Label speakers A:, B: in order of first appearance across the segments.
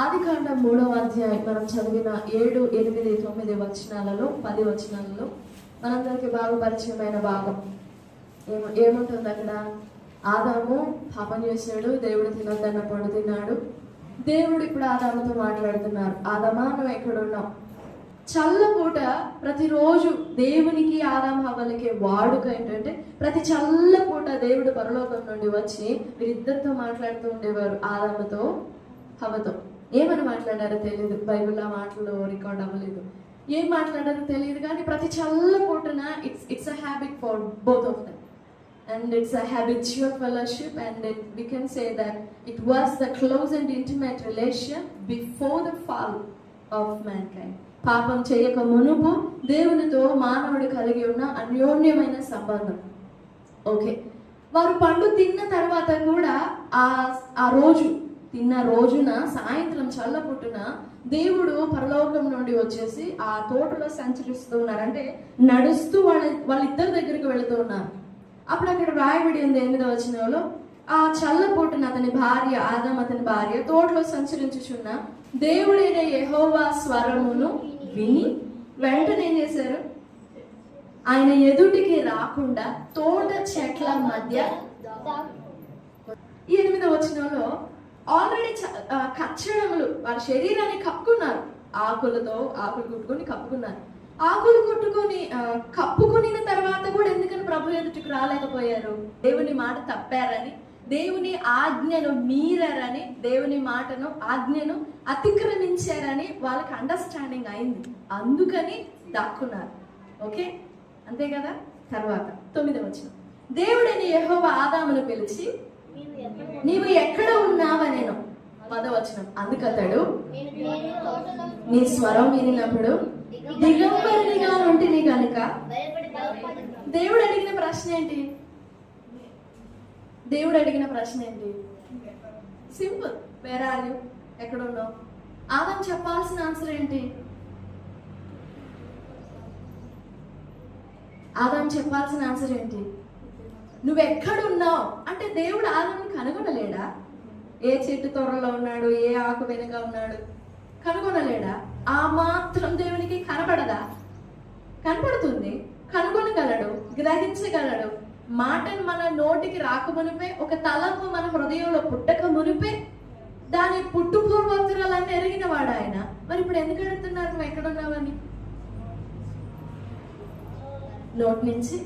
A: ఆదికాండం 3వ అధ్యాయం మనం చదివిన 7, 8, 9 వచనాలలో 10 వచనాలలో మనందరికి బాగా పరిచయమైన భాగం ఏముంటుంది అక్కడ? ఆదాము పాపం చేశాడు, దేవుడు తినొద్దన్న పండు తిన్నాడు. దేవుడు ఇప్పుడు ఆదాముతో మాట్లాడుతున్నారు, ఆదామా నువ్వు ఎక్కడున్నావు? చల్లపూట ప్రతిరోజు దేవునికి ఆదాము హవ్వలకి వాడుక ఏంటంటే ప్రతి చల్లపూట దేవుడు పరలోకం నుండి వచ్చి వీరిద్దరితో మాట్లాడుతూ ఉండేవారు, ఆదాముతో హవ్వతో. ఏమని మాట్లాడారో తెలియదు, బైబిల్ ఆ మాటలు రికార్డ్ అవ్వలేదు. ఏం మాట్లాడారో తెలియదు, కానీ ప్రతి చల్లపూటన it's a habit for both of them. And it's a habitual fellowship, and we can say that it was the close and intimate relation before the fall of mankind. పాపం చేయక మునుపు దేవునితో మానవుడు కలిగి ఉన్న అన్యోన్యమైన సంబంధం. ఓకే, వారు పండు తిన్న తర్వాత కూడా ఆ రోజు తిన్న రోజున సాయంత్రం చల్లపుట్టున దేవుడు పరలోకం నుండి వచ్చేసి ఆ తోటలో సంచరిస్తూ ఉన్నారు, అంటే నడుస్తూ వాళ్ళిద్దరి దగ్గరికి వెళుతూ ఉన్నారు. అప్పుడు అక్కడ రాయబడి ఉంది 8వ వచనంలో, ఆ చల్లపూటన అతని భార్య ఆదాము అతని భార్య తోటలో సంచరించుచున్న దేవుడైన యెహోవా స్వరమును విని వెంటనే ఏం చేశారు? ఆయన ఎదుటికి రాకుండా తోట చెట్ల మధ్య. ఈ 8వ వచనంలో ఆల్రెడీ కచ్చడములు వారి శరీరాన్ని కప్పుకున్నారు, ఆకులు కుట్టుకొని కప్పుకున్నారు. ఆకులు కప్పుకుని తర్వాత కూడా ఎందుకని ప్రభు ఎదుటికి రాలేకపోయారు? దేవుని మాట తప్పారని, దేవుని ఆజ్ఞను మీరారని, దేవుని మాటను ఆజ్ఞను అతిక్రమించారని వాళ్ళకి అండర్స్టాండింగ్ అయింది, అందుకని దాక్కున్నారు. ఓకే, అంతే కదా. తర్వాత 9వ వచనం, దేవుడైన యెహోవా ఆదామును పిలిచి నీవు ఎక్కడ ఉన్నావనేను. 10వ వచనం, అందుకతడు నీ స్వరం వినినప్పుడు దిగంబరినిగా ఉంటిని కనుక. దేవుడు అడిగిన ప్రశ్న ఏంటి? సింపుల్, వేర్ ఆర్ యు, ఎక్కడ ఉన్నావు? ఆదాం చెప్పాల్సిన ఆన్సర్ ఏంటి? నువ్వు ఎక్కడున్నావు అంటే దేవుడు ఆదాముని కనుగొనలేడా? ఏ చెట్టు తొర్రలో ఉన్నాడు, ఏ ఆకు వెనుక ఉన్నాడు, కనుగొనలేడా? ఆ మాత్రం దేవునికి కనపడదా? కనపడుతుంది, కనుగొనగలడు, గ్రహించగలడు. మాటను మన నోటికి రాకమునిపే, ఒక తలంపు మన హృదయంలో పుట్టక మునిపే దాని పుట్టుపూర్వోత్తరాలన్నీ ఎరిగిన వాడు ఆయన. మరి ఇప్పుడు ఎందుకు అడుగుతున్నారు నువ్వు ఎక్కడున్నావని? నోటి నుంచి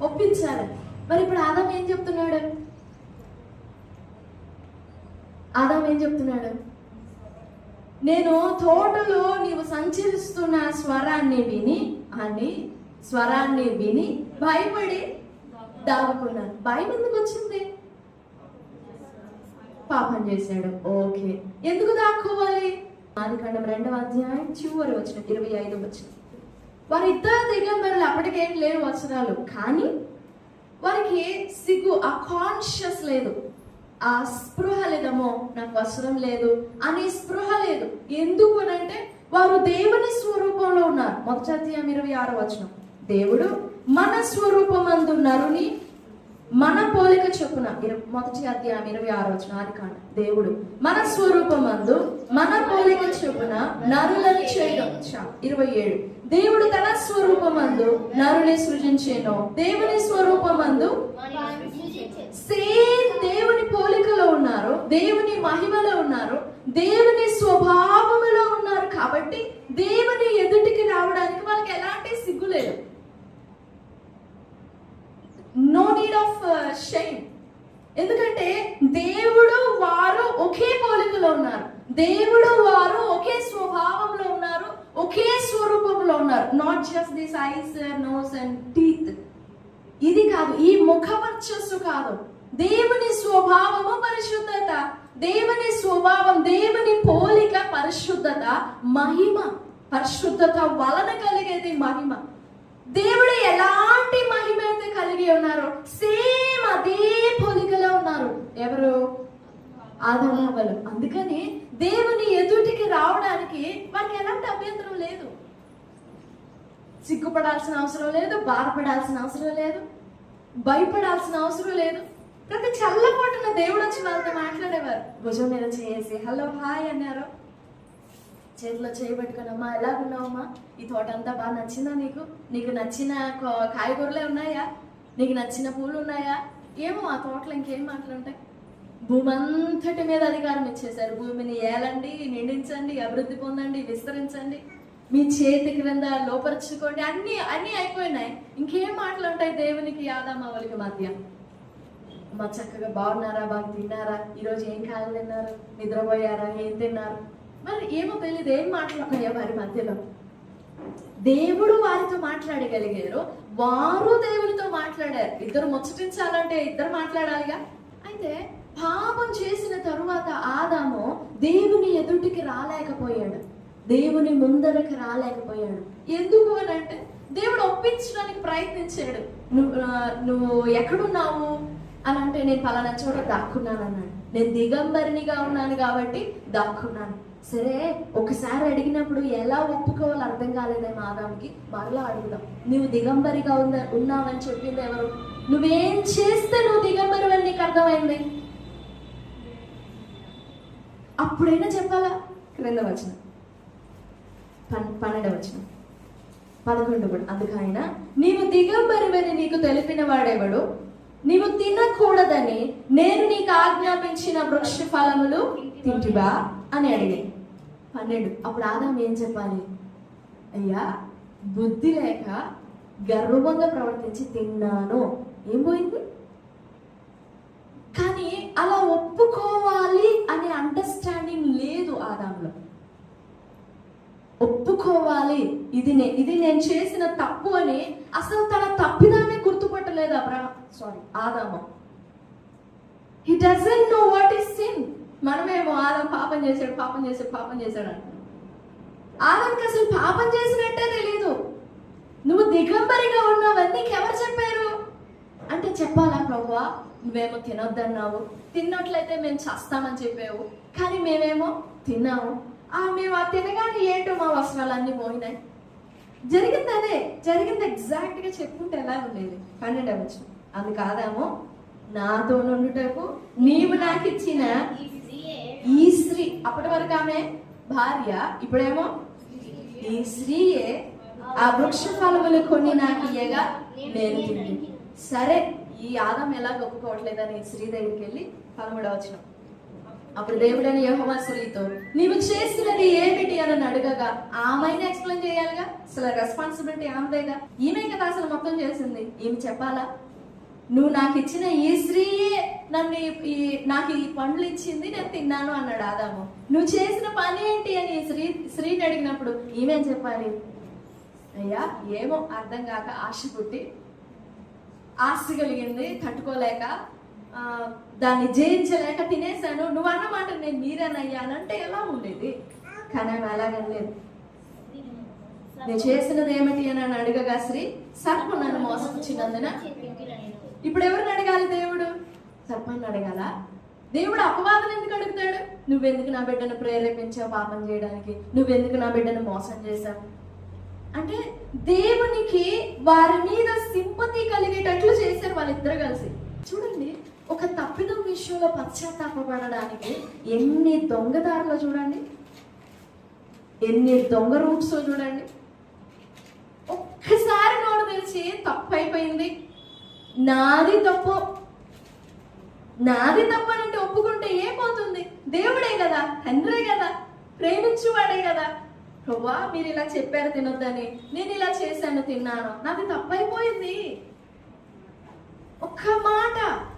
A: ఒప్పించాలి. మరి ఇప్పుడు ఆదాం ఏం చెప్తున్నాడు? నేను తోటలో నీవు సంచరిస్తున్న స్వరాన్ని విని భయపడి దాక్కున్నాను. భయం ఎందుకు వచ్చింది? పాపం చేశాడు. ఓకే, ఎందుకు దాక్కోవాలి? ఆదికాండం 2వ అధ్యాయం చివరి వచనం 25వ వచనం, వారిద్దరు దిగంబరులు, అప్పటికేం లేవు వచనాలు, కానీ వారికి సిగ్గు, ఆ కాన్షియస్ లేదు, ఆ స్పృహ లేదమ్మో నాకు వస్త్రం లేదు అనే స్పృహ లేదు. ఎందుకు అనంటే వారు దేవుని స్వరూపంలో ఉన్నారు. 1వ అధ్యాయం 26వ వచనం, దేవుడు మన స్వరూపమందు నరుని మన పోలిక చొప్పున. 1వ అధ్యాయం 26వ వచనం ఆదికాండం, దేవుడు మన స్వరూపమందు మన పోలిక చొప్పున నరులను చేయడం. 27, దేవుడు తన స్వరూపమందు నరుని సృజించెను. దేవుని స్వరూపమందు సేమ్ దేవుని పోలికలో ఉన్నారు, దేవుని మహిమలో ఉన్నారు, దేవుని స్వభావములో ఉన్నారు. కాబట్టి దేవుని ఎదుటికి రావడానికి వాళ్ళకి ఎలాంటి సిగ్గు లేదు. No need of shame. ఎందుకంటే దేవుడు వారు ఒకే పోలికలో ఉన్నారు, దేవుడు వారు ఒకే స్వభావంలో ఉన్నారు, ఒకే స్వరూపంలో ఉన్నారు. Not just this eyes, nose and teeth. ఇది కాదు, ఈ ముఖ వర్చస్సు కాదు. దేవుని స్వభావము పరిశుద్ధత, దేవుని స్వభావం, దేవుని పోలిక పరిశుద్ధత, మహిమ. పరిశుద్ధత వలన కలిగేది మహిమ. దేవుడు ఎలాంటి మహిమ అయితే కలిగి ఉన్నారో సేమ్ అదే పోలికలో ఉన్నారు. ఎవరు? ఆదాము హవ్వలు. అందుకని దేవుని ఎదుటికి రావడానికి వారికి ఎలాంటి అభ్యంతరం లేదు. సిగ్గుపడాల్సిన అవసరం లేదు, బాధపడాల్సిన అవసరం లేదు, భయపడాల్సిన అవసరం లేదు. ప్రతి చల్లపూటన దేవుడు వచ్చి వాళ్ళతో మాట్లాడేవారు. భుజం మీద చేసి హలో హాయ్ అన్నారు. చేతిలో చేయబెట్టుకుని, అమ్మా ఎలాగున్నావమ్మా, ఈ తోట అంతా బాగా నచ్చిందా నీకు? నీకు నచ్చిన కాయగూరలే ఉన్నాయా? నీకు నచ్చిన పూలు ఉన్నాయా? ఏమో ఆ తోటలో ఇంకేం మాటలు ఉంటాయి. భూమి అంతటి మీద అధికారం ఇచ్చేశారు. భూమిని ఏలండి, నిండించండి, అభివృద్ధి పొందండి, విస్తరించండి, మీ చేతి క్రింద లోపరుచుకోండి, అన్ని అయిపోయినాయి. ఇంకేం మాటలు ఉంటాయి దేవునికి ఆదామవలికి మధ్య? మా చక్కగా బాగున్నారా, బాగా తిన్నారా, ఈరోజు ఏం కాయలు తిన్నారు, నిద్రపోయారా, ఏం తిన్నారు, మరి ఏమో తెలియదు. ఏం మాట్లాడుకునే వారి మధ్యలో దేవుడు వారితో మాట్లాడగలిగారు, వారు దేవునితో మాట్లాడారు. ఇద్దరు ముచ్చటించాలంటే ఇద్దరు మాట్లాడాలిగా. అయితే పాపం చేసిన తరువాత ఆదాము దేవుని ఎదుటికి రాలేకపోయాడు, దేవుని ముందరకు రాలేకపోయాడు. ఎందుకు అని అంటే దేవుడు ఒప్పించడానికి ప్రయత్నించాడు. నువ్వు ఎక్కడున్నావు అని అంటే, నేను పలానా చోట దాక్కున్నాను అన్నాడు. నేను దిగంబరినిగా ఉన్నాను కాబట్టి దాక్కున్నాను. సరే, ఒకసారి అడిగినప్పుడు ఎలా ఒప్పుకోవాలో అర్థం కాలేదేమో ఆదాముకి. మరలా అడుగుదాం. నువ్వు దిగంబరిగా ఉన్నావని చెప్పింది ఎవరు? నువ్వేం చేస్తే నువ్వు దిగంబరి అని నీకు అర్థమైంది? అప్పుడైనా చెప్పాలా? క్రింద వచ్చిన 12వ వచనం 11 కూడా. అందుకు ఆయన, నీవు దిగంబరివని నీకు తెలిపిన వాడెవడు? నీవు తినకూడదని నేను నీకు ఆజ్ఞాపించిన వృక్ష ఫలములు తింటివా అని అడిగి 12. అప్పుడు ఆదాము ఏం చెప్పాలి? అయ్యా, బుద్ధి లేక గర్వంగా ప్రవర్తించి తిన్నాను. ఏం పోయింది? కానీ అలా ఒప్పుకోవాలి అనే అండర్స్టాండింగ్ లేదు ఆదాములో. ఒప్పుకోవాలి, ఇది నేను చేసిన తప్పు అని అసలు తన తప్పిదాన్ని గుర్తుపట్టలేదు ఆదాము. He doesn't know what is sin. మనమేమో ఆదాం పాపం చేశాడు అంటున్నాం. ఆదాంకి అసలు పాపం చేసినట్టే తెలీదు. నువ్వు దిగంబరిగా ఉన్నావని నీకెవరు చెప్పారు అంటే, చెప్పాలా ప్రభువా, నువ్వేమో తినొద్దన్నావు, తిన్నట్లయితే మేము చస్తామని చెప్పావు, కానీ మేమేమో తిన్నాము. మేము ఆ తినగానే ఏంటో మా వస్త్రాలన్నీ పోయినాయి. జరిగింది ఎగ్జాక్ట్ గా చెప్పుకుంటే ఎలా ఉండేది? 12వ వచనం. అందుకు ఆదాము, నాతో నుండుటకు నీవు నాకు ఇచ్చిన ఈ స్త్రీ, అప్పటి వరకు ఆమె భార్య, ఇప్పుడేమో ఈ స్త్రీయే ఆ వృక్ష ఫలములు కొన్ని నాకు ఇయ్యగా నేను తింది. సరే, ఈ ఆదాం ఎలా ఒప్పుకోవట్లేదని స్త్రీ దగ్గరికి వెళ్ళి 13వ వచనం. అప్పుడు దేవుడని యెహోవా స్త్రీతో, నీవు చేసినది ఏమిటి అని అడగగా, ఆమెనే ఎక్స్ప్లెయిన్ చేయాలిగా. అసలు రెస్పాన్సిబిలిటీ ఆమెదేగా. ఈమె కదా అసలు మొత్తం చేసింది. ఈమె చెప్పాలా? నువ్వు నాకు ఇచ్చిన ఈ స్త్రీయే నాకు ఈ పండ్లు ఇచ్చింది, నేను తిన్నాను అన్నాడు ఆదాము. నువ్వు చేసిన పని ఏంటి అని స్త్రీని అడిగినప్పుడు ఈమెం చెప్పాలి? అయ్యా, ఏమో అర్థం కాక ఆశ పుట్టి, ఆశ కలిగింది, తట్టుకోలేక, దాన్ని జయించలేక తినేశాను. నువ్వు అన్నమాట నేను మీరేనయ్యానంటే ఎలా ఉండేది? కానీ ఆమె అలాగనలేదు. నేను చేసినది ఏమిటి అని అడగగా స్త్రీ, సర్పం నన్ను మోసపుచ్చినందున. ఇప్పుడు ఎవరిని అడగాలి? దేవుడు సర్పాన్ని అడగాల? దేవుడు అపవాదం ఎందుకు అడుగుతాడు? నువ్వెందుకు నా బిడ్డను ప్రేరేపించావు పాపం చేయడానికి? నువ్వెందుకు నా బిడ్డను మోసం చేశావు అంటే, దేవునికి వారి మీద సింపతి కలిగేటట్లు చేశారు వాళ్ళిద్దరు కలిసి. చూడండి, ఒక తప్పిదం విషయంలో పశ్చాత్తాపడడానికి ఎన్ని దొంగదారులో చూడండి, ఎన్ని దొంగ రూట్స్ చూడండి. ఒక్కసారి నోడు తెలిసి తప్పు అయిపోయింది, నాది తప్పు అంటే ఒప్పుకుంటే ఏమవుతుంది? దేవుడే కదా, తండ్రే కదా, ప్రేమించువాడే కదా. ప్రభువా, మీరు ఇలా చెప్పారు తినొద్దని, నేను ఇలా చేశాను, తిన్నాను, నాది తప్పైపోయింది.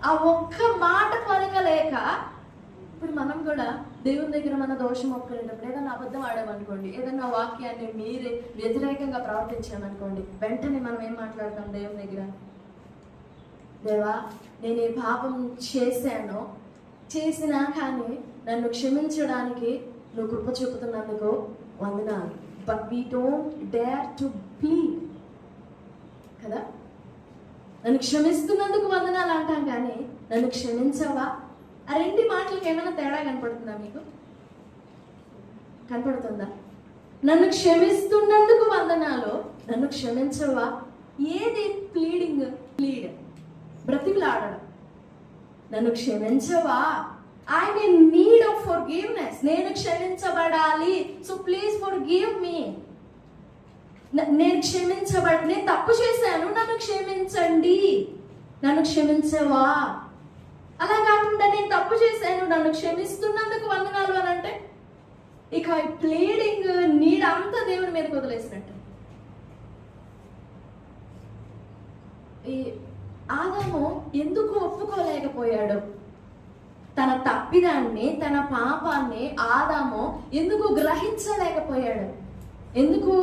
A: ఆ ఒక్క మాట పలకలేక, ఇప్పుడు మనం కూడా దేవుని దగ్గర మన దోషం ఒప్పుకునేటప్పుడు ఏదైనా అబద్ధం ఆడామనుకోండి, ఏదైనా వాక్యాన్ని మీరే వ్యతిరేకంగా ప్రవర్తించామనుకోండి, వెంటనే మనం ఏం మాట్లాడతాం దేవుని దగ్గర? దేవా, నేను ఈ పాపం చేసినా కానీ నన్ను క్షమించడానికి నువ్వు కృప చూపుతున్నందుకు వందనాలు. But we don't dare to plead కదా. నన్ను క్షమిస్తున్నందుకు వందనాలు అంటాం కానీ నన్ను క్షమించవా? ఆ రెండు మాటలకు ఏమైనా తేడా కనపడుతుందా మీకు? కనపడుతుందా? నన్ను క్షమిస్తున్నందుకు వందనాలు, నన్ను క్షమించవా? ఏది ప్లీడ్? బ్రతికులాడడం. నన్ను క్షమించవా? I'm in need of forgiveness. నేను క్షమించబడాలి. So please forgive me. నేను తప్పు చేశాను, నన్ను క్షమించండి. నన్ను క్షమించవా? అలా కాకుండా నేను తప్పు చేశాను, నన్ను క్షమిస్తున్నందుకు వందనాలు అని అంటే ఇక ప్లీడింగ్ నీడ్ అంతా దేవుని మీదకి వదిలేసినట్టు. ఈ ఆదాము ఎందుకు ఒప్పుకోలేకపోయాడు? తన తప్పిదాన్ని, తన పాపాన్ని ఆదాము ఎందుకు గ్రహించలేకపోయాడు? ఎందుకు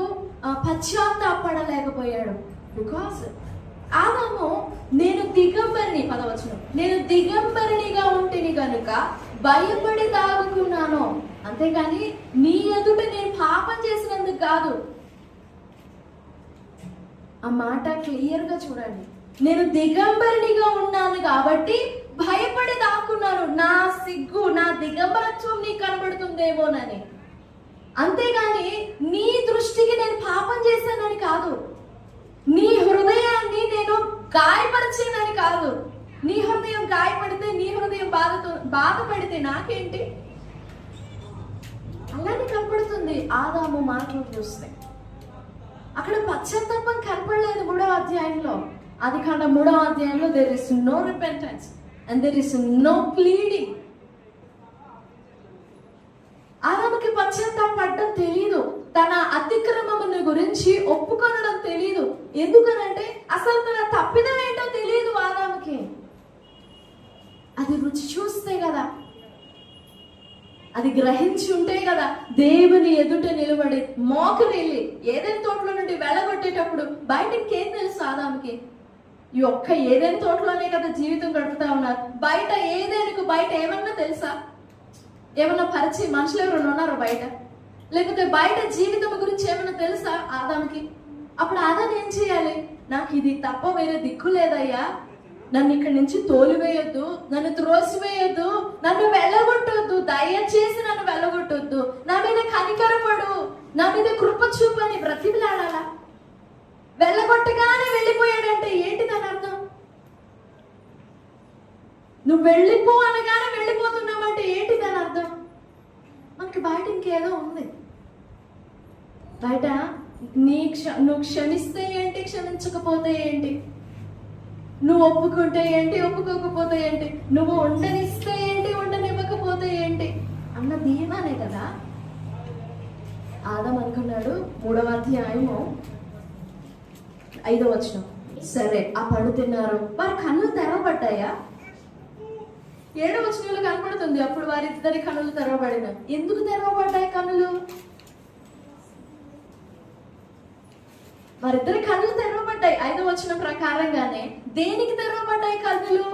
A: పశ్చాత్తాపడలేకపోయాడు? బికాస్ ఆదాము నేను దిగంబరిని, పదవచనం, నేను దిగంబరినిగా ఉంటేని కనుక భయపడి దాగుకున్నాను. అంతేగాని నీ ఎదుట నేను పాపం చేసినందుకు కాదు. ఆ మాట క్లియర్ గా చూడండి. నేను దిగంబరినిగా ఉన్నాను కాబట్టి భయపడి దాక్కున్నాను. నా సిగ్గు, నా దిగంబరత్వం నీకు కనబడుతుందేమోనని. అంతేగాని నీ దృష్టికి నేను పాపం చేశానని కాదు. నీ హృదయాన్ని నేను గాయపరిచానని కాదు. నీ హృదయం గాయపడితే, నీ హృదయం బాధపడితే నాకేంటి? అలానే కనపడుతుంది ఆదాము మాటలు చూస్తే. అక్కడ పశ్చాత్తాపం కనపడలేదు 3వ అధ్యాయంలో. ఆదికాండం 3వ అధ్యాయంలో there is no repentance and there is no pleading. ఆదాముకి పశ్చాత్తాపడడం తెలియదు. తన అతిక్రమముని గురించి ఒప్పుకొనడం తెలియదు. ఎందుకనంటే అసలు తన తప్పిదం ఏంటో తెలియదు ఆదాముకి. అది రుచి చూస్తే కదా, అది గ్రహించి ఉంటే కదా దేవుని ఎదుట నిలబడి మోకరిల్లి ఏదైనా తోటలో నుండి వెళ్ళగొట్టేటప్పుడు బయట ఇంకేం తెలుసు ఆదాముకి? ఈ ఒక్క ఏదైనా తోటలోనే కదా జీవితం గడుపుతా ఉన్నారు. బయట ఏదైనా బయట ఏమన్నా తెలుసా? ఏమన్నా పరిచయం మనుషులు ఎవరైనా ఉన్నారో బయట? లేకపోతే బయట జీవితం గురించి ఏమన్నా తెలుసా ఆదాముకి? అప్పుడు ఆదాము ఏం చేయాలి? నాకు ఇది తప్ప వేరే దిక్కు లేదయ్యా, నన్ను ఇక్కడి నుంచి తోలివేయొద్దు, నన్ను త్రోసివేయొద్దు, నన్ను వెళ్ళగొట్టొద్దు, దయచేసి నన్ను వెళ్ళగొట్టొద్దు, నా మీద కనికరపడు, నా మీద కృప చూపని బ్రతిమలాడాలా? వెళ్ళగొట్టగానే వెళ్ళిపోయాడంటే ఏంటి దాని అర్థం? నువ్వు వెళ్ళిపో అనగానే వెళ్ళిపోతున్నామంటే ఏంటి దాని అర్థం? మనకి బయట ఇంకేదో ఉంది. బయట నువ్వు క్షమిస్తే ఏంటి, క్షమించకపోతే ఏంటి, నువ్వు ఒప్పుకుంటే ఏంటి, ఒప్పుకోకపోతే ఏంటి, నువ్వు ఉండనిస్తే ఏంటి, ఉండనివ్వకపోతే ఏంటి అన్న ధీమానే కదా. ఆదాము అనుకున్నాడు 3వ అధ్యాయము 5వ వచనం, సరే ఆ పండు తిన్నారు, వారి కన్నులు తెరవబడ్డాయా? 7వ వచనంలో కనపడుతుంది అప్పుడు వారిద్దరి కన్నులు తెరవబడిన. ఎందుకు తెరవబడ్డాయి కన్నులు? వారిద్దరి కన్నులు తెరవబడ్డాయి. 5వ వచనం ప్రకారంగానే దేనికి తెరవబడ్డాయి కన్నులు?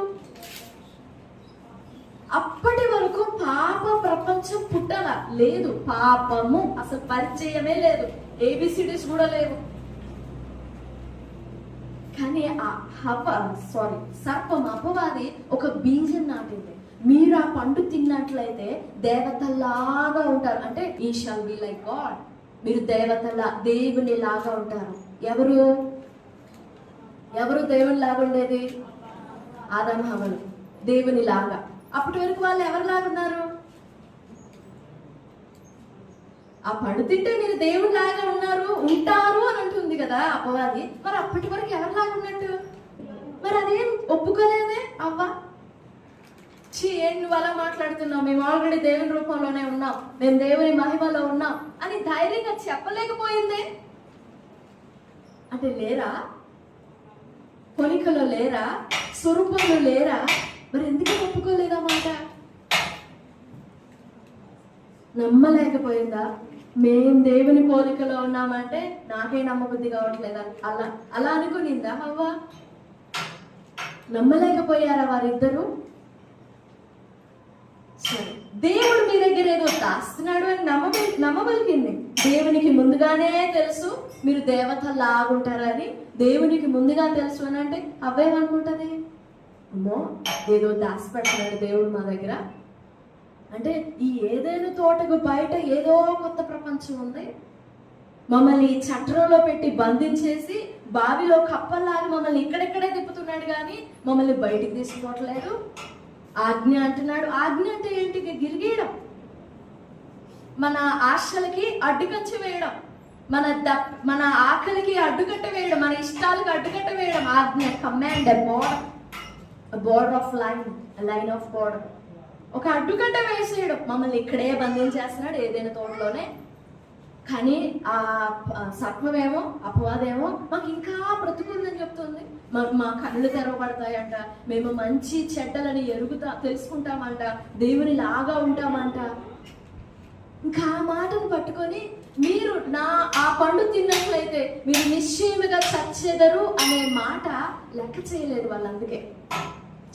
A: అప్పటి వరకు పాప ప్రపంచం పుట్టల లేదు. పాపము అసలు పరిచయమే లేదు. ఏబిసిడీస్ కూడా లేవు. కానీ సర్పం, అపవాది ఒక బీజం నాటింది. మీరు ఆ పండు తిన్నట్లయితే దేవతలాగా ఉంటారు. అంటే he shall be like God. మీరు దేవుని లాగా ఉంటారు. ఎవరు దేవుని లాగా ఉండేది? ఆదాము హవ్వలు దేవుని లాగా. అప్పటి వరకు వాళ్ళు ఎవరిలాగా ఉన్నారు? ఆ పండు తింటే మీరు దేవుని లాగా ఉంటారు అని అంటుంది కదా అపవాది. మరి అప్పటి వరకు ఎవరిలాగా ఉన్నట్టు? మరి అదేం ఒప్పుకోలేదే అవ్వ. నువ్వు అలా మాట్లాడుతున్నావు, మేము ఆల్రెడీ దేవుని రూపంలోనే ఉన్నాం, మేము దేవుని మహిమలో ఉన్నాం అని ధైర్యంగా చెప్పలేకపోయిందే. అంటే లేరా? పోలికలో లేరా? స్వరూపంలో లేరా? మరి ఎందుకు ఒప్పుకోలేదన్నమాట? నమ్మలేకపోయిందా? మేం దేవుని పోలికలో ఉన్నామంటే నాకే నమ్మబుద్ధి కావట్లేదా? అలా అనుకునిందా హవ్వ? నమ్మలేకపోయారా వారిద్దరూ? సరే, దేవుడు మీ దగ్గర ఏదో దాస్తున్నాడు అని నమ్మబలికింది. దేవునికి ముందుగానే తెలుసు మీరు దేవత లాగుంటారని. దేవునికి ముందుగా తెలుసు అని అంటే అవ్వేమనుకుంటది? అమ్మో ఏదో దాచిపెడుతున్నాడు దేవుడు మా దగ్గర. అంటే ఈ ఏదైనా తోటకు బయట ఏదో కొత్త ప్రపంచం ఉంది. మమ్మల్ని చట్రంలో పెట్టి బంధించేసి బావిలో కప్పల్లాగా మమ్మల్ని ఇక్కడెక్కడే తిప్పుతున్నాడు కానీ మమ్మల్ని బయటికి తీసుకోవట్లేదు. ఆజ్ఞ అంటున్నాడు. ఆజ్ఞ అంటే ఏంటి? గిరిగీయడం, మన ఆశలకి అడ్డుకంచె వేయడం, మన ఆకలికి అడ్డుకట్ట వేయడం, మన ఇష్టాలకు అడ్డుకట్ట వేయడం. ఆజ్ఞ, command, border of line of border, ఒక అడ్డుకట్ట వేసేయడం. మమ్మల్ని ఇక్కడే బంధించేస్తున్నాడు ఏదైనా తోటలోనే. కానీ ఆ సత్వమేమో, అపవాదేమో మాకు ఇంకా బ్రతుకుందని చెప్తుంది. మా కళ్ళు తెరవబడతాయంట, మేము మంచి చెడ్డలని తెలుసుకుంటామంట, దేవుని లాగా ఉంటామంట. ఇంకా ఆ మాటను పట్టుకొని మీరు ఆ పండు తిన్నట్లయితే మీరు నిశ్చయముగా చచ్చెదరు అనే మాట లెక్క చేయలేదు వాళ్ళు. అందుకే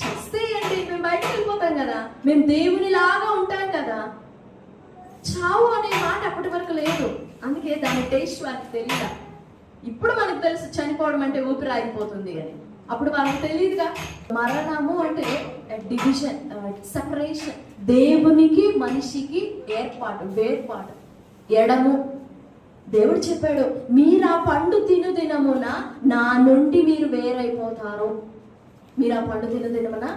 A: చస్తే ఏంటి, మేము బయటకు వెళ్ళిపోతాం కదా, మేము దేవుని లాగా ఉంటాం కదా. చావు అనే మాట అప్పటి వరకు లేదు. అందుకే దాని టేస్ట్ వారికి తెలియదా. ఇప్పుడు మనకు తెలుసు చనిపోవడం అంటే ఊపిరి ఆగిపోతుంది అని, అప్పుడు వాళ్ళకి తెలియదుగా. మరణము అంటే డివిజన్, సెపరేషన్, దేవునికి మనిషికి వేర్పాటు, ఎడము. దేవుడు చెప్పాడు, మీరు ఆ పండు తిను దినమున నా నుండి మీరు వేరైపోతారు. మీరు ఆ పండు తిను దినమున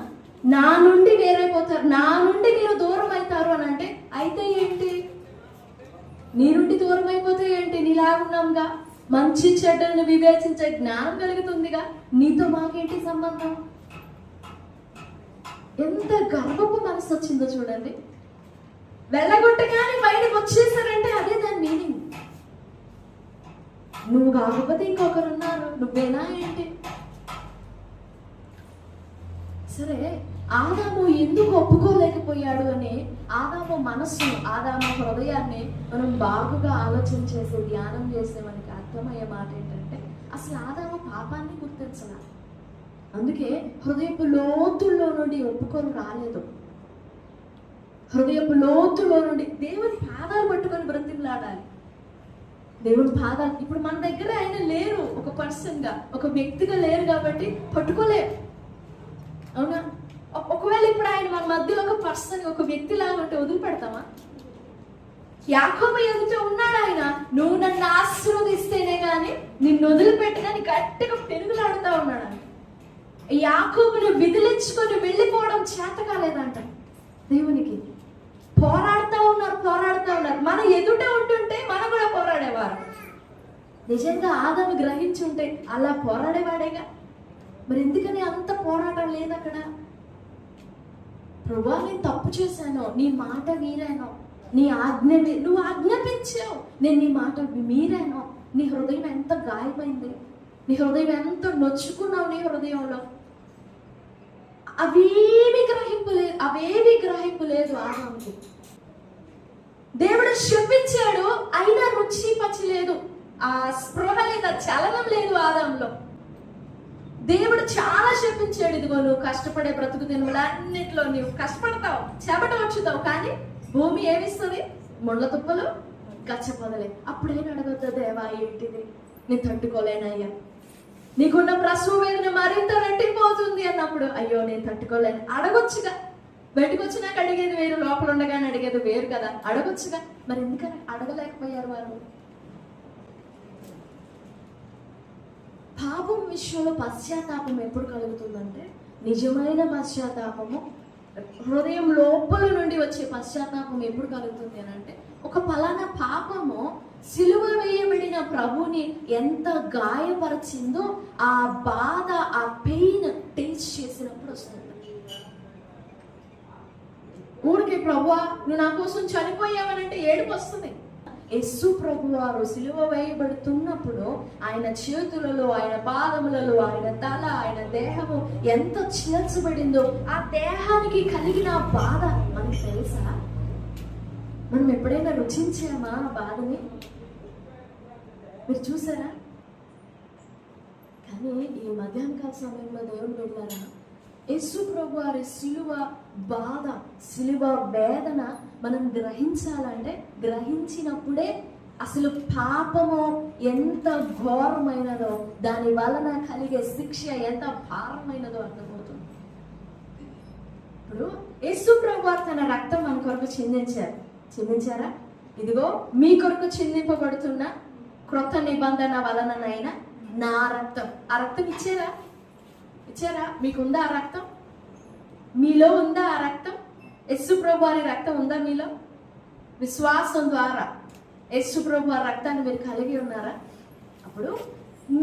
A: నా నుండి వేరైపోతారు, నా నుండి మీరు దూరం అవుతారు అని అంటే, అయితే ఏంటి? నీ నుండి దూరం అయిపోతే ఏంటి? నీలాగున్నాంగా, మంచి చెడ్డలను వివేచించే జ్ఞానం కలుగుతుందిగా, నీతో మాకేంటి సంబంధం? ఎంత గర్వపు మనసు వచ్చిందో చూడండి. వెళ్ళగొట్టగానే బయటకు వచ్చేసారంటే అదే దాని మీనింగ్. నువ్వు కాకపోతే ఇంకొకరు ఉన్నారు, నువ్వేనా ఏంటి? సరే, ఆదాము ఎందుకు ఒప్పుకోలేకపోయాడు అని ఆదాము మనస్సును, ఆదాము హృదయాన్ని మనం బాగుగా ఆలోచన చేసే, ధ్యానం చేసే మనకి అర్థమయ్యే మాట ఏంటంటే, అసలు ఆదాము పాపాన్ని గుర్తించాల. అందుకే హృదయపు లోతుల్లో నుండి ఒప్పుకొని రాలేదు. హృదయపు లోతులో నుండి దేవుని పాదాలు పట్టుకొని బ్రతిమలాడాలి. దేవుని పాదాలు ఇప్పుడు మన దగ్గర ఆయన లేరు, ఒక పర్సన్ గా, ఒక వ్యక్తిగా లేరు కాబట్టి పట్టుకోలేరు. అవునా? ఒకవేళ ఇప్పుడు ఆయన మన మధ్యలో ఒక పర్సన్, ఒక వ్యక్తి లాగా ఉంటే వదిలిపెడతామా? యాకోబు ఎదుట ఉన్నాడు ఆయన, నువ్వు నన్ను ఆశీర్వదిస్తేనే గాని నిన్ను వదిలిపెట్టగాని గట్టిగా పెరుగులాడుతూ ఉన్నాడు ఆయన. యాకోబును విదిలించుకొని వెళ్ళిపోవడం చేత కాలేదంట దేవునికి. పోరాడుతూ ఉన్నారు. మన ఎదుట ఉంటుంటే మనం కూడా పోరాడేవారు. నిజంగా ఆదాము గ్రహించి ఉంటే అలా పోరాడేవాడేగా. మరి ఎందుకని అంత పోరాటం లేదు అక్కడ? ప్రభువా, నేను తప్పు చేశాను, నీ మాట మీరాను, నీ ఆజ్ఞ నువ్వు ఆజ్ఞాపించావు, నేను నీ మాట మీరాను. నీ హృదయం ఎంత గాయమైంది, నీ హృదయం ఎంత నొచ్చుకున్నావు నీ హృదయంలో. అవేవి గ్రహింపు లేదు ఆదాముకి. దేవుడు శపించాడు, అయినా రుచి పచ్చి లేదు, ఆ స్పృహ లేదా చలనం లేదు ఆదాంలో. దేవుడు చాలా శపించాడు, ఇదిగో నువ్వు కష్టపడే బ్రతుకు దినములన్నిట్లో నువ్వు కష్టపడతావు, చెమట వచ్చుతావు, కానీ భూమి ఏమిస్తుంది? ముళ్ళ తుప్పలు, గచ్చ పొదలే. అప్పుడైనా అడగొద్దా, దేవా ఏంటిది, నేను తట్టుకోలేనయ్యా, నీకున్న ప్రసవ వేదన మరింత రెట్టిపోతుంది అన్నప్పుడు, అయ్యో నేను తట్టుకోలేను అడగొచ్చుగా. బయటకు వచ్చినాక అడిగేది వేరు, లోపల ఉండగానే అడిగేది వేరు కదా, అడగొచ్చుగా. మరి ఎందుకని అడగలేకపోయారు వారు? పాపం విషయంలో పశ్చాత్తాపం ఎప్పుడు కలుగుతుందంటే, నిజమైన పశ్చాత్తాపము, హృదయం లోపల నుండి వచ్చే పశ్చాత్తాపం ఎప్పుడు కలుగుతుంది అని అంటే, ఒక పలానా పాపము సిలువ వేయబడిన ప్రభుని ఎంత గాయపరిచిందో ఆ బాధ, ఆ పెయిన్ టేస్ట్ చేసినప్పుడు వస్తుంది. ఊరికే ప్రభువా నువ్వు నా కోసం చనిపోయావనంటే ఏడుపు వస్తుంది. యేసు ప్రభువారు సిలువ వేయబడుతున్నప్పుడు ఆయన చేతులలో, ఆయన పాదములలో, ఆయన తల, ఆయన దేహము ఎంత చీల్చబడిందో, ఆ దేహానికి కలిగిన బాధ మనకు తెలుసా? మనం ఎప్పుడైనా రుచించామా ఆ బాధని? మీరు చూసారా? కానీ ఈ మధ్యాహ్నకాల సమయంలో దేవుని బిడ్డలారా, యేసు ప్రభువారి సిలువ బాధ, సిలువ వేదన మనం గ్రహించాలంటే, గ్రహించినప్పుడే అసలు పాపము ఎంత ఘోరమైనదో, దాని వలన కలిగే శిక్ష ఎంత భారమైనదో అర్థమవుతుంది. ఇప్పుడు యేసు ప్రభువారు తన రక్తం మన కొరకు చిందించారా? ఇదిగో మీ కొరకు చిందింపబడుతున్న క్రొత్త నిబంధన వలననైనా నా రక్తం. ఆ రక్తం ఇచ్చారా? మీకుందా ఆ రక్తం? మీలో ఉందా ఆ రక్తం? యేసు ప్రభు వారి రక్తం ఉందా మీలో? విశ్వాసం ద్వారా యేసు ప్రభు వారి రక్తాన్ని మీరు కలిగి ఉన్నారా? అప్పుడు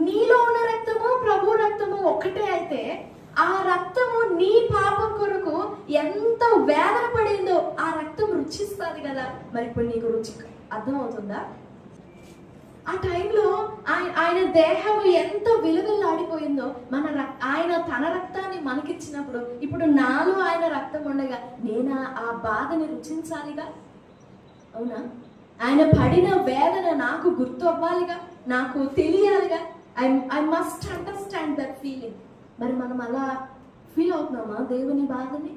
A: నీలో ఉన్న రక్తము ప్రభు రక్తము ఒకటే అయితే ఆ రక్తము నీ పాపం కొరకు ఎంత వేదన పడిందో ఆ రక్తం రుచిస్తుంది కదా. మరి ఇప్పుడు నీకు రుచి అర్థమవుతుందా? ఆ టైంలో ఆయన దేహం ఎంత విలువలాడిపోయిందో ఆయన తన రక్తాన్ని మనకిచ్చినప్పుడు ఇప్పుడు నాలో ఆయన రక్తం ఉండగా నేను ఆ బాధని రుచించాలిగా. అవునా? ఆయన పడిన వేదన నాకు గుర్తు అవ్వాలిగా, నాకు తెలియాలిగా. I must understand that feeling. మరి మనం అలా ఫీల్ అవుతున్నామా దేవుని బాధని?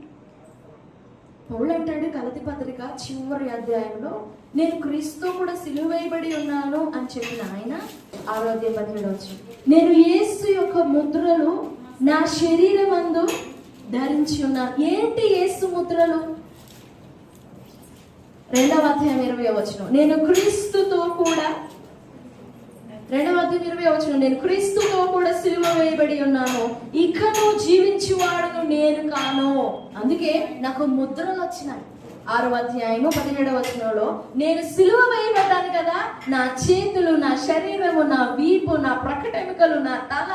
A: పౌలు అంటాడు గలతీ పత్రిక చివరి అధ్యాయంలో, నేను క్రీస్తుతో కూడా సిలువ వేయబడి ఉన్నాను అని చెప్పిన ఆయన 6వ అధ్యాయం 17వ వచనం, నేను యేసు యొక్క ముద్రలు నా శరీరమందు ధరించి ఉన్నాను. ఏంటి యేసు ముద్రలు? 2వ అధ్యాయం 20వ వచనం, నేను క్రీస్తుతో కూడా 2వ అధ్యాయం 20వ వచనం, నేను క్రీస్తుతో కూడా సిలువ వేయబడి ఉన్నాను, ఇకను జీవించువాడును నేను కాను. అందుకే నాకు ముద్రలు వచ్చినాయి. 6వ అధ్యాయము 17వ వచనంలో, నేను సిలువ వేయబడ్డాను కదా, నా చేతులు, నా శరీరము, నా వీపు, నా ప్రకటెముకలు, నా తల,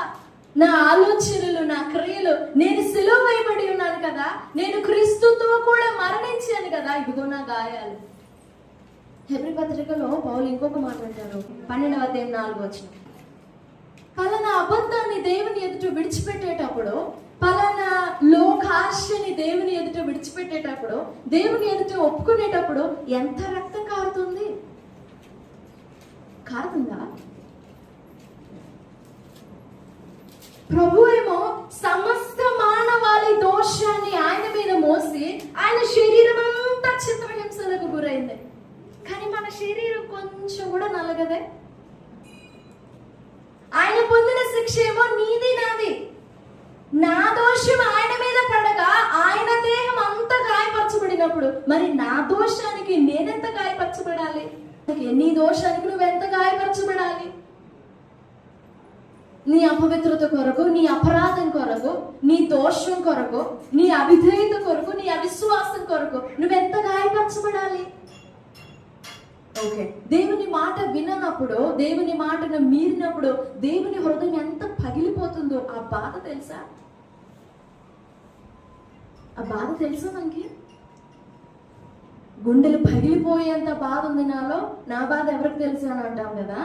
A: నా ఆలోచనలు, నా క్రియలు, నేను సిలువ వేయబడి ఉన్నాను కదా, నేను క్రీస్తుతో కూడా మరణించాను కదా, ఇదిగో నా గాయాలు. హెబ్రీ పత్రికలో పౌలు ఇంకొక మాట అంటారు 12వ అధ్యాయం 4వ వచనం, పలానా అబద్ధాన్ని దేవుని ఎదుట విడిచిపెట్టేటప్పుడు, పలానా లోకాశని దేవుని ఎదుట విడిచిపెట్టేటప్పుడు, దేవుని ఎదుట ఒప్పుకునేటప్పుడు ఎంత రక్తం కారుతుంది? కారుతుందా? ప్రభు ఏమో సమస్త మానవాళి దోషాన్ని ఆయన మీద మోసి ఆయన శరీరం అంతా చిత్రహింసలకు గురైంది. కానీ మన శరీరం కొంచెం కూడా నలగదే. ఆయన పొందిన శిక్ష ఏమో నీది నాది. నా దోషం ఆయన మీద పడగా ఆయన దేహం అంత గాయపరచబడినప్పుడు మరి నా దోషానికి నేనెంత గాయపరచబడాలి? నీ దోషానికి నువ్వెంత గాయపరచబడాలి? నీ అపవిత్రత కొరకు, నీ అపరాధం కొరకు, నీ దోషం కొరకు, నీ అవిధేయత కొరకు, నీ అవిశ్వాసం కొరకు నువ్వెంత గాయపరచబడాలి? ఓకే, దేవుని మాట విననప్పుడు, దేవుని మాటను మీరినప్పుడు దేవుని హృదయం ఎంత పగిలిపోతుందో ఆ బాధ తెలుసా? ఆ బాధ తెలుసా మనకి? గుండెలు పగిలిపోయేంత బాధ ఉంది నాలో. నా బాధ ఎవరికి తెలుసు అని అంటాం కదా.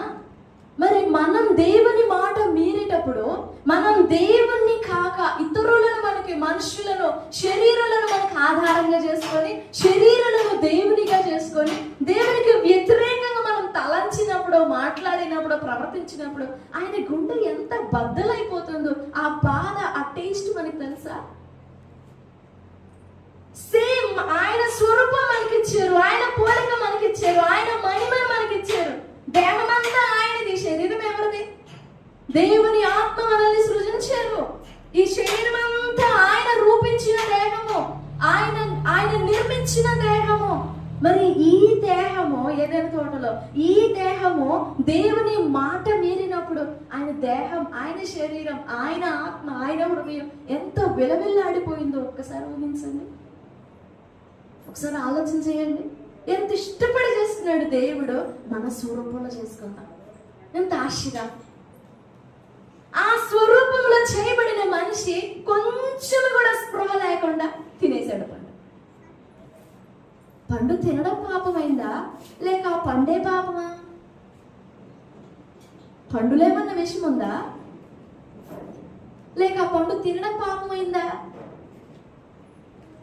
A: మరి మనం దేవుని మాట మీరేటప్పుడు, మనం దేవుణ్ణి కాక ఇతరులను, మనకి మనుషులను, శరీరాలను మనకు ఆధారంగా చేసుకొని, శరీరాలను దేవునిగా చేసుకొని, దేవునికి వ్యతిరేకంగా మనం తలంచినప్పుడు, మాట్లాడినప్పుడు, ప్రవర్తించినప్పుడు ఆయన గుండె ఎంత బద్దలైపోతుందో. ఆ బాధ, ఆ టేస్ట్ మనకి తెలుసా? సేమ్ ఆయన స్వరూపం మనకిచ్చారు, ఆయన పోలిక మనకిచ్చారు, ఆయన మహిమ మనకిచ్చారు. దేహమంతా ఆయనది, శరీరం ఎవరిది? దేవుని ఆత్మ మనల్ని సృజించారు. ఈ శరీరం అంతా ఆయన రూపించిన దేహము, ఆయన నిర్మించిన దేహము. మరి ఈ దేహము ఏదైనా తోటలో, ఈ దేహము దేవుని మాట మీరినప్పుడు ఆయన దేహం, ఆయన శరీరం, ఆయన ఆత్మ, ఆయన హృదయం ఎంత విలవిల్లాడిపోయిందో ఒక్కసారి ఊహించండి, ఒకసారి ఆలోచన చేయండి. ఎంత ఇష్టపడి చేస్తున్నాడు దేవుడు మన స్వరూపంలో చేసుకుందాం. ఎంత ఆశగా ఆ స్వరూపంలో చేయబడిన మనిషి కొంచెం కూడా స్పృహ లేకుండా తినేశాడు పండు. పండు తినడం పాపమైందా లేక ఆ పండే పాపమా? పండులేమన్నా విషయం ఉందా లేక ఆ పండు తినడం పాపమైందా?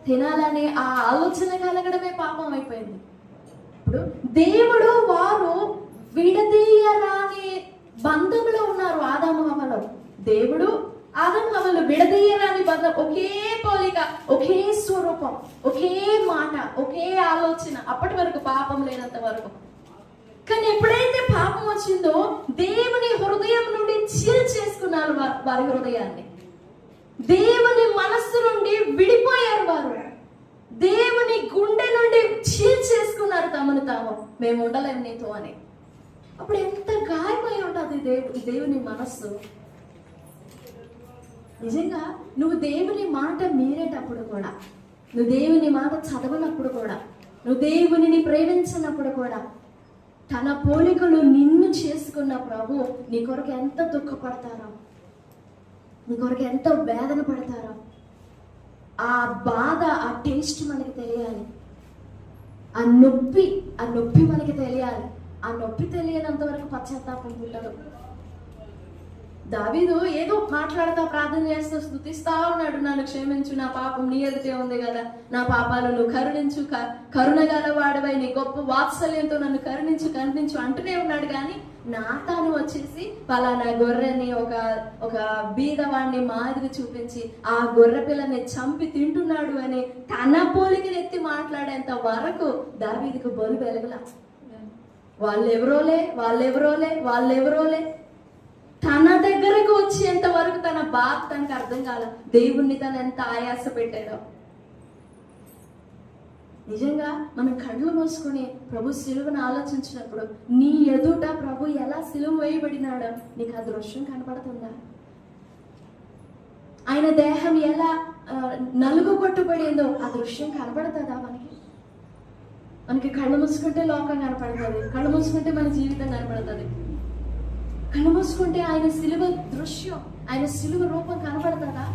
A: తినాలని ఆ ఆలోచన కలగడమే పాపం అయిపోయింది. ఇప్పుడు దేవుడు వారు విడదీయరాని బంధంలో ఉన్నారు. ఆదాము హవ్వలు, దేవుడు ఆదాము హవ్వలు విడదీయరాని బంధం, ఒకే పోలిక, ఒకే స్వరూపం, ఒకే మాట, ఒకే ఆలోచన. అప్పటి వరకు పాపం లేనంత వరకు. కానీ ఎప్పుడైతే పాపం వచ్చిందో దేవుని హృదయం నుండి చీల్ చేసుకున్నారు వారి హృదయాన్ని. దేవుని మనస్సు నుండి విడిపోయారు వారు. దేవుని గుండె నుండి చీల్ చేసుకున్నారు తమను తాము, మేము ఉండలేము నీతో అని. అప్పుడు ఎంత గాయమై ఉంటుంది దేవుని మనస్సు. నిజంగా నువ్వు దేవుని మాట మీరేటప్పుడు కూడా, నువ్వు దేవుని మాట చదవనప్పుడు కూడా, నువ్వు దేవునిని ప్రేమించినప్పుడు కూడా, తన పోలికలు నిన్ను చేసుకున్న ప్రభు నీ కొరకు ఎంత దుఃఖపడతారో, నీ కొరకు ఎంత వేదన పడతారో, ఆ బాధ, ఆ టేస్ట్ మనకి తెలియాలి. ఆ నొప్పి మనకి తెలియాలి. ఆ నొప్పి తెలియనంత వరకు పశ్చాత్తాపం పుట్టదు. దావీదు ఏదో మాట్లాడుతా, ప్రార్థన చేస్తూ స్తుతిస్తా ఉన్నాడు. నన్ను క్షమించు, నా పాపం నీ ఎదుటే ఉంది కదా, నా పాపాలు నువ్వు కరుణించు, కరుణగల వాడివై నీ గొప్ప వాత్సల్యంతో నన్ను కరుణించు అంటూనే ఉన్నాడు. కానీ నాతాను వచ్చేసి పలానా గొర్రెని ఒక బీదవాడిని మాదిరి చూపించి ఆ గొర్రె పిల్లని చంపి తింటున్నాడు అని తన పోలికని ఎత్తి మాట్లాడేంత వరకు దావీదుకు బలు వెలగల. వాళ్ళెవరోలే తన దగ్గరకు వచ్చేంత వరకు తన బాధ తనకు అర్థం కాల. దేవుణ్ణి తను ఎంత ఆయాస పెట్టాడో. నిజంగా మనం కళ్ళు మూసుకుని ప్రభు సిలువను ఆలోచించినప్పుడు నీ ఎదుట ప్రభు ఎలా సిలువ వేయబడినాడో నీకు ఆ దృశ్యం కనపడుతుందా? ఆయన దేహం ఎలా నలుగు కొట్టుబడిందో ఆ దృశ్యం కనపడుతుందా? మనకి కళ్ళు మూసుకుంటే లోకం కనపడుతుంది, కళ్ళు మూసుకుంటే మన జీవితం కనపడుతుంది. కళ్ళు మూసుకుంటే ఆయన సిలువ దృశ్యం, ఆయన సిలువ రూపం కనపడుతుందా?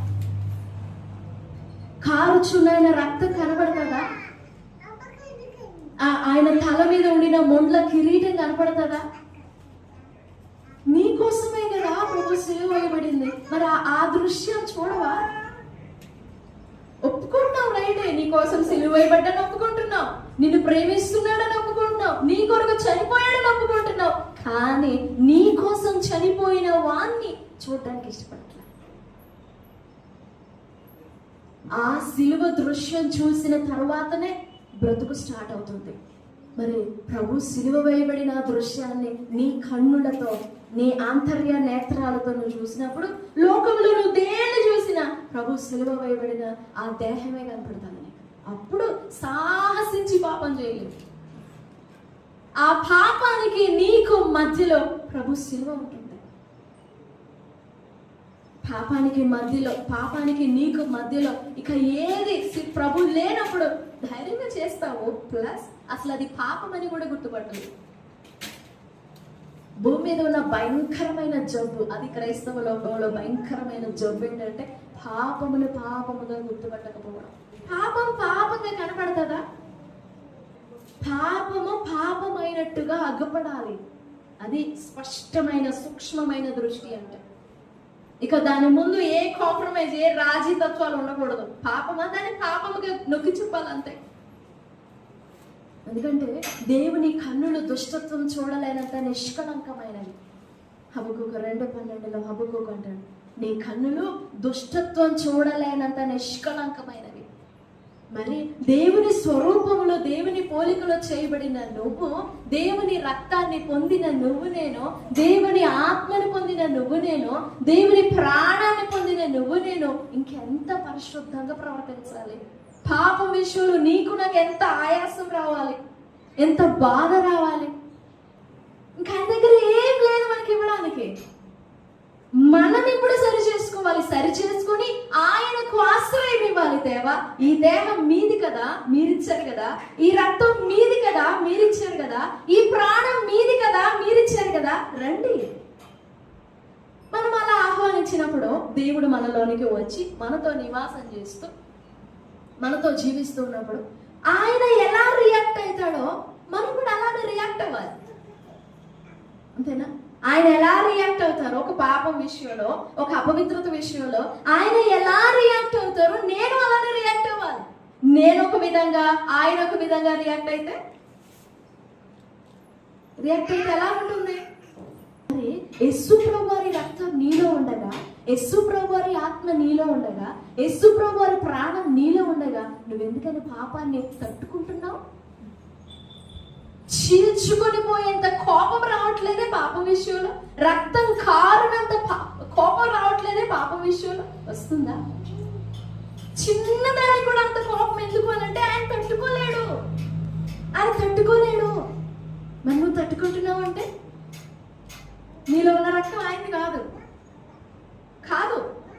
A: కారుచున్న ఆయన రక్తం కనపడుతుందా? ఆయన తల మీద ఉండిన మొండ్ల కిరీటం కనపడుతుందా? నీకోసమే కదా ప్రభు సిలువ వేయబడింది. మరి ఆ దృశ్యం చూడవా? ఒప్పుకుంటున్నావు, రైటే, నీ కోసం సిలువ వేయబడ్డాను ఒప్పుకుంటున్నావు, నిన్ను ప్రేమిస్తున్నాడని ఒప్పుకుంటున్నావు, నీ కొరకు చనిపోయాడని ఒప్పుకుంటున్నావు. కానీ నీ కోసం చనిపోయిన వాణ్ణి చూడటానికి ఇష్టపడట్లేదు. ఆ సిలువ దృశ్యం చూసిన తర్వాతనే బ్రతుకు స్టార్ట్ అవుతుంది. మరి ప్రభు సిలువ వేయబడిన దృశ్యాన్ని నీ కన్నులతో, నీ ఆంతర్య నేత్రాలతో నువ్వు చూసినప్పుడు లోకంలో నువ్వు దేన్ని చూసినా ప్రభు సిలువ వేయబడిన ఆ దేహమే కనపడతాను నీకు. అప్పుడు సాహసించి పాపం చేయలేవు. ఆ పాపానికి నీకు మధ్యలో ప్రభు సిలువ ఉంటుంది. పాపానికి నీకు మధ్యలో ఇక ఏది ప్రభు లేనప్పుడు ధైర్యంగా చేస్తావు. ప్లస్ అసలు అది పాపం అని కూడా గుర్తుపట్టదు. భూమి మీద ఉన్న భయంకరమైన జబ్బు, అది క్రైస్తవ లోకంలో భయంకరమైన జబ్బు ఏంటంటే పాపముగా గుర్తుపట్టకపోవడం. పాపంగా కనపడుతుందా? పాపమైనట్టుగా అగ్గుపడాలి. అది స్పష్టమైన సూక్ష్మమైన దృష్టి అంటే. ఇక దాని ముందు ఏ కాంప్రమైజ్, ఏ రాజీ తత్వాలు ఉండకూడదు. పాపమా దాన్ని పాపముగా నొక్కి చెప్పాలంతే. ఎందుకంటే దేవుని కన్నులు దుష్టత్వం చూడలేనంత నిష్కళంకమైనవి. హబక్కూకు 2:12 హబక్కూకు అంటాడు, నీ కన్నులు దుష్టత్వం చూడలేనంత నిష్కళంకమైనవి. మరి దేవుని స్వరూపములో, దేవుని పోలికలో చేయబడిన నువ్వు, దేవుని రక్తాన్ని పొందిన నువ్వు నేను, దేవుని ఆత్మని పొందిన నువ్వు నేను, దేవుని ప్రాణాన్ని పొందిన నువ్వు నేను ఇంకెంత పరిశుద్ధంగా ప్రవర్తించాలి? పాపం విషయంలో నీకు నాకు ఎంత ఆయాసం రావాలి, ఎంత బాధ రావాలి? ఇంకా ఆయన దగ్గర ఏం లేదు మనకి ఇవ్వడానికి. మనం ఇప్పుడు సరి చేసుకుని ఆయనకు ఆశ్రయం ఇవ్వాలి. దేవా, ఈ దేహం మీది కదా, మీరిచ్చారు కదా, ఈ రక్తం మీది కదా, మీరిచ్చారు కదా, ఈ ప్రాణం మీది కదా, మీరిచ్చారు కదా, రండి. మనం అలా ఆహ్వానించినప్పుడు దేవుడు మనలోనికి వచ్చి మనతో నివాసం చేస్తూ మనతో జీవిస్తూ ఉన్నప్పుడు ఆయన ఎలా రియాక్ట్ అవుతాడో మనం కూడా అలానే రియాక్ట్ అవ్వాలి. అంతేనా? ఆయన ఎలా రియాక్ట్ అవుతారో ఒక పాపం విషయంలో, ఒక అపవిత్రత విషయంలో ఆయన ఎలా రియాక్ట్ అవుతారో నేను అలానే రియాక్ట్ అవ్వాలి. నేను ఒక విధంగా, ఆయన ఒక విధంగా రియాక్ట్ అయితే ఎలా ఉంటుంది? మరి యేసు ప్రభు వారి రక్తం నీలో ఉండగా, యేసు ప్రభు వారి ఆత్మ నీలో ఉండగా, యేసు ప్రభు వారి ప్రాణం నీలో ఉండగా నువ్వెందుకని పాపాన్ని తట్టుకుంటున్నావు? చీల్చుకొని పోయేంత కోపం రావట్లేదే పాపం విషయంలో? రక్తం కారునంత కోపం రావట్లేదే పాపం విషయంలో? వస్తుందా? చిన్నదానికి కూడా అంత కోపం ఎందుకు అనంటే ఆయన తట్టుకోలేడు. మరి నువ్వు తట్టుకుంటున్నావు అంటే నీలో ఉన్న రక్తం ఆయనది కాదు.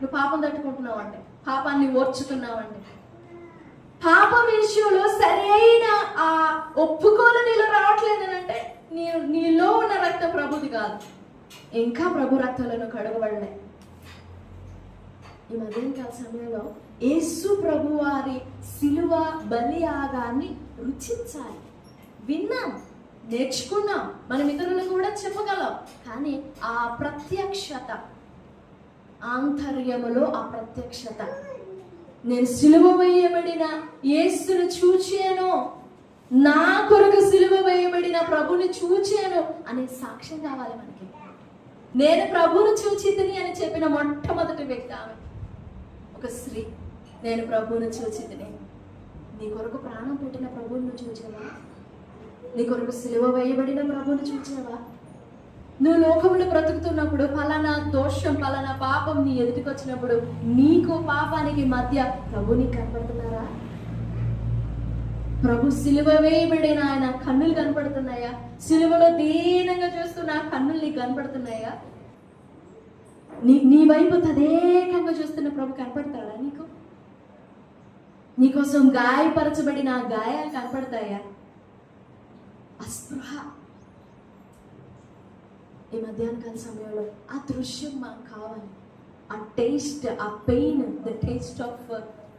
A: నువ్వు పాపం తట్టుకుంటున్నావంటే, పాపాన్ని ఓర్చుతున్నావంటే, పాపం విషయంలో సరైన ఆ ఒప్పుకోలు నీలో రావట్లేదనంటే నీలో ఉన్న రక్తం ప్రభుది కాదు, ఇంకా ప్రభు రక్తంలో కడగబడలే. ఈ మధ్యకాల సమయంలో యేసు ప్రభు వారి శిలువ బలి యాగాన్ని రుచించాలి. విన్నాం, నేర్చుకున్నాం, మనం ఇతరులకు కూడా చెప్పగలం. కానీ ఆ ప్రత్యక్షత, ఆంతర్యములో ఆ ప్రత్యక్షత, నేను సిలువ వేయబడిన యేసును చూచాను, నా కొరకు సిలువ వేయబడిన ప్రభుని చూచాను అనే సాక్ష్యం కావాలి మనకి. నేను ప్రభువును చూచితిని అని చెప్పిన మొట్టమొదటి వ్యక్తి ఆమె, ఒక స్త్రీ. నేను ప్రభువును చూచితిని. నీ కొరకు ప్రాణం పెట్టిన ప్రభువును చూచావా? నీ కొరకు సిలువ వేయబడిన ప్రభువును చూచావా? నువ్వు లోకములో బ్రతుకుతున్నప్పుడు ఫలానా దోషం, ఫలానా పాపం నీ ఎదుటికి వచ్చినప్పుడు నీకు పాపానికి మధ్య ప్రభు నీకు కనపడుతున్నారా? ప్రభు సిలువ వేయబడిన ఆయన కన్నులు కనపడుతున్నాయా? సిలువలో దీనంగా చూస్తున్న కన్నులు నీకు కనపడుతున్నాయా? నీ వైపు తదేకంగా చూస్తున్న ప్రభు కనపడతాడా నీకు? నీకోసం గాయపరచబడిన ఆ గాయాలు కనపడతాయా? అస్పృహ. ఈ మధ్యాహ్నకాల సమయంలో ఆ దృశ్యం మాకు కావాలి. ఆ టేస్ట్, ఆ pain, the taste of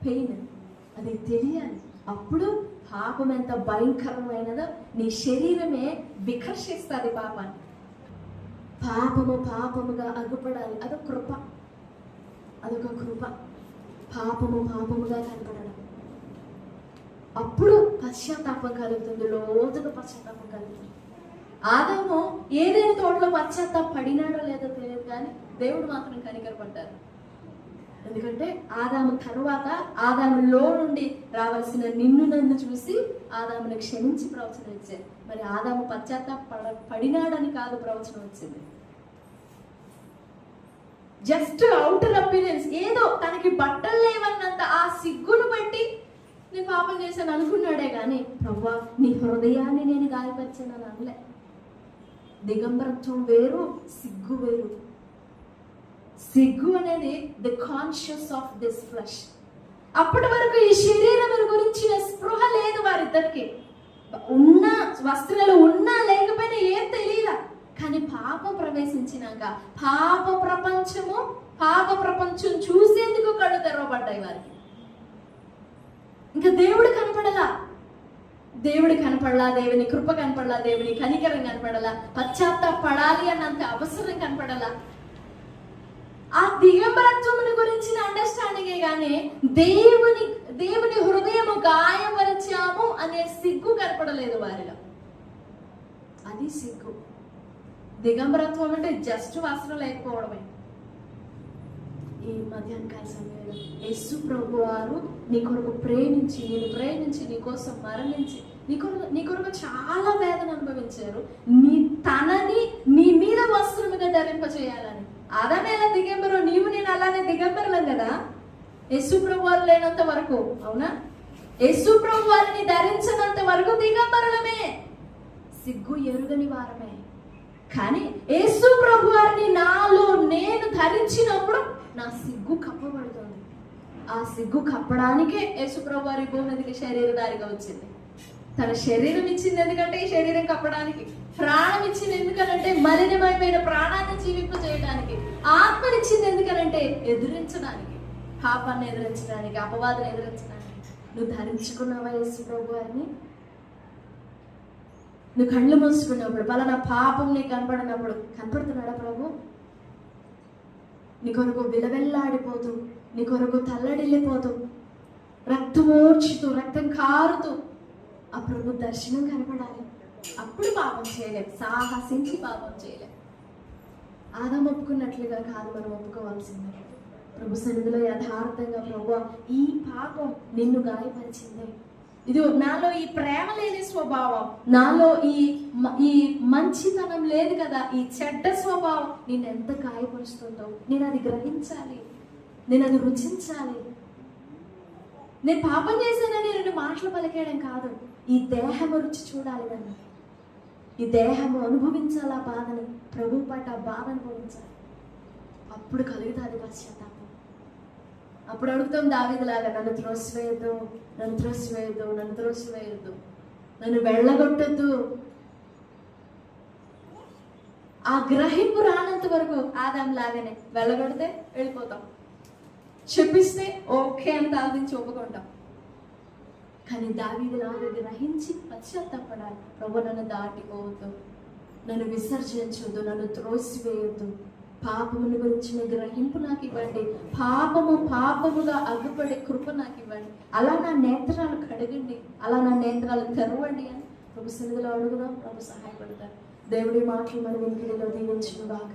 A: pain అది తెలియాలి. అప్పుడు పాపం ఎంత భయంకరమైనదో నీ శరీరమే వికర్షిస్తుంది పాపాన్ని. పాపము పాపముగా అగ్గుపడాలి. అదొక కృప, అదొక కృప. పాపము పాపముగా కనపడడం, అప్పుడు పశ్చాత్తాపం కలుగుతుంది, లోతుగా పశ్చాత్తాపం కలుగుతుంది. ఆదాము ఏదైనా తోటలో పశ్చాత్తాప పడినాడో లేదో తెలియదు, కానీ దేవుడు మాత్రం కనికరపడ్డారు. ఎందుకంటే ఆదాము తర్వాత ఆదాములో నుండి రావాల్సిన నిన్ను నన్ను చూసి ఆదాముని క్షమించి ప్రవచనం ఇచ్చారు. మరి ఆదాము పశ్చాత్తాప పడినాడని కాదు ప్రవచనం వచ్చింది. జస్ట్ అవుటర్ అపీరెన్స్, ఏదో తనకి బట్టలు లేవన్నంత ఆ సిగ్గును బట్టి నేను పాపం చేశాను అనుకున్నాడే కానీ ప్రభువా నీ హృదయాన్ని నేను గాయపరిచాను అని అనలే. దిగంబరత్వం వేరు, సిగ్గు వేరు. సిగ్గు అనేది the conscious of this flesh. అప్పటి వరకు ఈ శరీరం గురించిన స్పృహ లేదు వారిద్దరికి. ఉన్న వస్త్రాలు ఉన్నా లేకపోయినా ఏం తెలియలా. కానీ పాపం ప్రవేశించినాక పాప ప్రపంచం చూసేందుకు కళ్ళు తెరవబడ్డాయి వారికి. ఇంకా దేవుడు కనపడలా, దేవుని కృప కనపడలా, దేవుని కనికరం కనపడలా, పశ్చాత్తాపడాలి అన్నంత అవసరం కనపడలా. ఆ దిగంబరత్వముని గురించిన అండర్స్టాండింగే గానీ దేవుని హృదయము గాయపరిచాము అనే సిగ్గు కనపడలేదు వారిలో. అది సిగ్గు. దిగంబరత్వం అంటే జస్ట్ వస్త్రం లేకపోవడమే. ఈ మధ్యాహ్నకాల సమయంలో యేసు ప్రభు వారు నీ కొరకు నేను ప్రేమించి నీ కోసం మరణించి నీ కొరకు చాలా వేదన అనుభవించారు. తనని నీ మీద వస్త్రముగా ధరింపచేయాలని. ఆదాము ఎలా దిగంబరు, నీవు నేను అలానే దిగంబరులం కదా యేసు ప్రభు వారు లేనంత వరకు. అవునా? యేసు ప్రభు వారిని ధరించినంత వరకు దిగంబరులమే, సిగ్గు ఎరుగని వారమే. కానీ యేసు ప్రభు వారిని నాలో నేను ధరించినప్పుడు నా సిగ్గు కప్పబడుతుంది. ఆ సిగ్గు కప్పడానికే యేసు ప్రభు వారి భూమికి శరీరధారిగా వచ్చింది. తన శరీరం ఇచ్చింది ఎందుకంటే ఈ శరీరం కప్పడానికి, ప్రాణం ఇచ్చింది ఎందుకనంటే మలినమైపోయిన ప్రాణాన్ని జీవింప చేయడానికి, ఆత్మనిచ్చింది ఎందుకనంటే ఎదిరించడానికి, పాపాన్ని ఎదిరించడానికి, అపవాదాన్ని ఎదిరించడానికి. నువ్వు ధరించుకున్నావా యేసు ప్రభు వారిని? నువ్వు కళ్ళు మూసుకున్నప్పుడు పలానా పాపం నీకు కనపడినప్పుడు కనపడుతున్నాడా ప్రభు? నీ కొరకు విలవెల్లాడిపోతూ, నీ కొరకు తల్లడిల్లిపోతూ, రక్తం ఓర్చుతూ, రక్తం కారుతూ ఆ ప్రభు దర్శనం కనపడాలి. అప్పుడు పాపం చేయలేం, సాహసించి పాపం చేయలేం. ఆదాము ఒప్పుకున్నట్లుగా కాదు మనం ఒప్పుకోవాల్సిందే. ప్రభు సన్నిధిలో యథార్థంగా ప్రభు ఈ పాపం నిన్ను గాయపరిచింది, ఇది నాలో ఈ ప్రేమ లేని స్వభావం, నాలో ఈ మంచితనం లేదు కదా, ఈ చెడ్డ స్వభావం నేను ఎంత గాయపరుస్తుందో నేను అది గ్రహించాలి, నేను అది రుచించాలి. నేను పాపం చేశానని రెండు మాటలు పలికేయడం కాదు, ఈ దేహము రుచి చూడాలి. నన్ను ఈ దేహము అనుభవించాలి ఆ బాధని, ప్రభు పట్ల ఆ బాధ అనుభవించాలి. అప్పుడు కలుగుతుంది పశ్చాత్తాపం. అప్పుడు అడుగుతాం దావీదులాగా, నన్ను త్రోసివేయద్దు, నన్ను త్రోసివేయద్దు, నన్ను త్రోసివేయద్దు, నన్ను వెళ్ళగొట్టద్దు. ఆ గ్రహింపు రానంత వరకు ఆదాం లాగానే వెళ్ళగొడితే వెళ్ళిపోతాం, చెప్పిస్తే ఓకే అని తాగించి ఒప్పుకుంటాం. కానీ దావీదులాగా గ్రహించి పశ్చాత్తాపడాలి. ప్రభు, నన్ను దాటిపోవద్దు, నన్ను విసర్జించొద్దు, నన్ను త్రోసివేయొద్దు, పాపముని గురించిన గ్రహింపు నాకు ఇవ్వండి, పాపముగా అగ్గుపడే కృప నాకు ఇవ్వండి, అలా నా నేత్రాలు కడగండి, అలా నా నేత్రాలు తెరవండి అని ప్రభు సన్నిధిలో అడుగుదాం. ప్రభు సహాయపడతారు. దేవుడి మాటలు మన వెనుకడిలో దీవించును గాక.